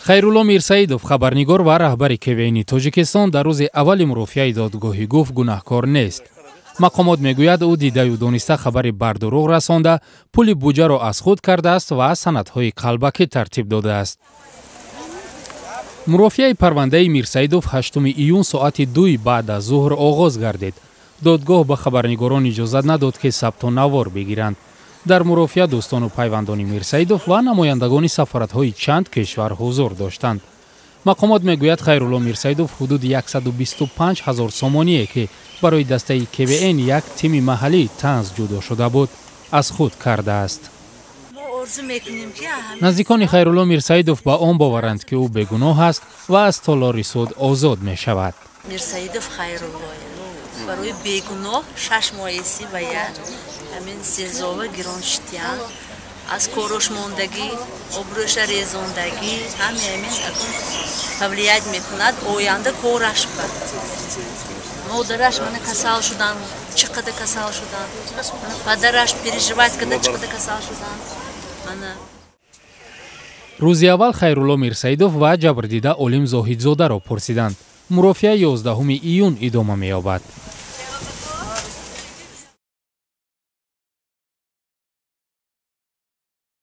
хайрулло мирсаидов хабарнигор ва раҳбари КВН Тоҷикистон дар рӯзи аввали мурофиаи додгоҳӣ гуфт гунаҳкор нест. мақомот мегӯяд ӯ дидаю дониста хабари бардуруғ расонда, пули буҷаро аз худ кардааст ва санадҳои қалбакӣ тартиб додааст. мурофиаи парвандаи Мирсаидов 8 июн соати 2 баъд аз зуҳр оғоз гардид. додгоҳ ба хабарнигорон иҷозат надод ки сабту навор бигиранд. дар мурофиа дӯстону пайвандони Мирсаидов ва намояндагони сафоратҳои чанд кишвар ҳузур доштанд. мақомот мегӯяд хайрулло Мирсаидов ҳудуди 125 000 сомоние ки барои дастаи КВН як тими маҳаллии танз ҷудо шуда буд, аз худ кардааст. наздикони хайрулло Мирсаидов ба он боваранд ки ӯ бегуноҳ аст ва аз толори суд озод мешавад. Мирсаидов хайрулло барои бегуноҳ 6 моҳиси ба як ҳамин сезова гирон шитян аз корош мондагӣ обрӯша резондагӣ ҳамин павлият мекунад оянда кораш ба модараш мана касал шудан чӣ қадар касал шудан падараш переживать када чӣ қадар касал шудан мана. рӯзи аввал хайрулло Мирсаидов ва ҷабрдида Олим Зоҳидзодаро пурсиданд. мурофиа 11 июн идома меёбад.